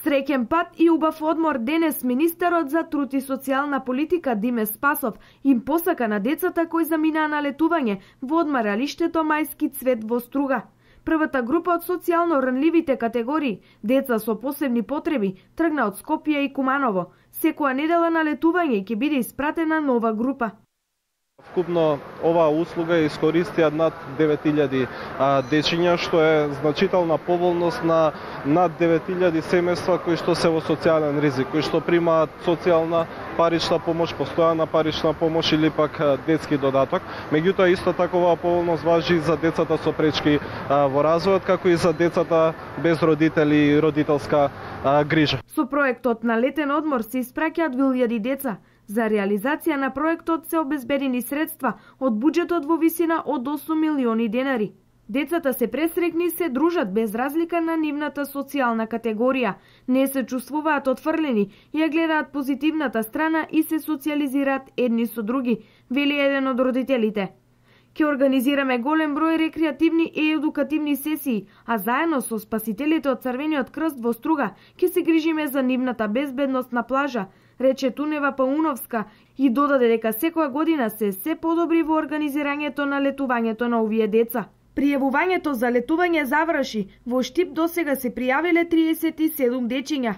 Среќен пат и убав одмор денес министерот за труд и социјална политика Диме Спасов им посака на децата кои заминаа на летување во одмаралиштето Мајски цвет во Струга. Првата група од социјално ранливите категории, деца со посебни потреби, тргна од Скопје и Куманово. Секоја недела на летување ќе биде испратена нова група. Вкупно оваа услуга искористија над 9000 дечиња, што е значителна поволност на над 9000 семејства кои што се во социјален ризик, кои што примаат социјална парична помош, постојана парична помош или пак детски додаток. Меѓутоа исто така оваа поволност важи и за децата со пречки во развојот, како и за децата без родители и родителска грижа. Со проектот на летен одмор се испраќаат 1000 деца. За реализација на проектот се обезбедени средства од буџетот во висина од 8 милиони денари. Децата се пресрекни и се дружат без разлика на нивната социјална категорија. Не се чувствуваат отфрлени, ја гледаат позитивната страна и се социјализираат едни со други, вели еден од родителите. Ке организираме голем број рекреативни и едукативни сесии, а заедно со спасителите од Црвениот крст во Струга ке се грижиме за нивната безбедност на плажа, рече Тунева Пауновска и додаде дека секоја година се подобри во организирањето на летувањето на овие деца. Пријавувањето за летување заврши. Во Штип досега се пријавиле 37 дечиња.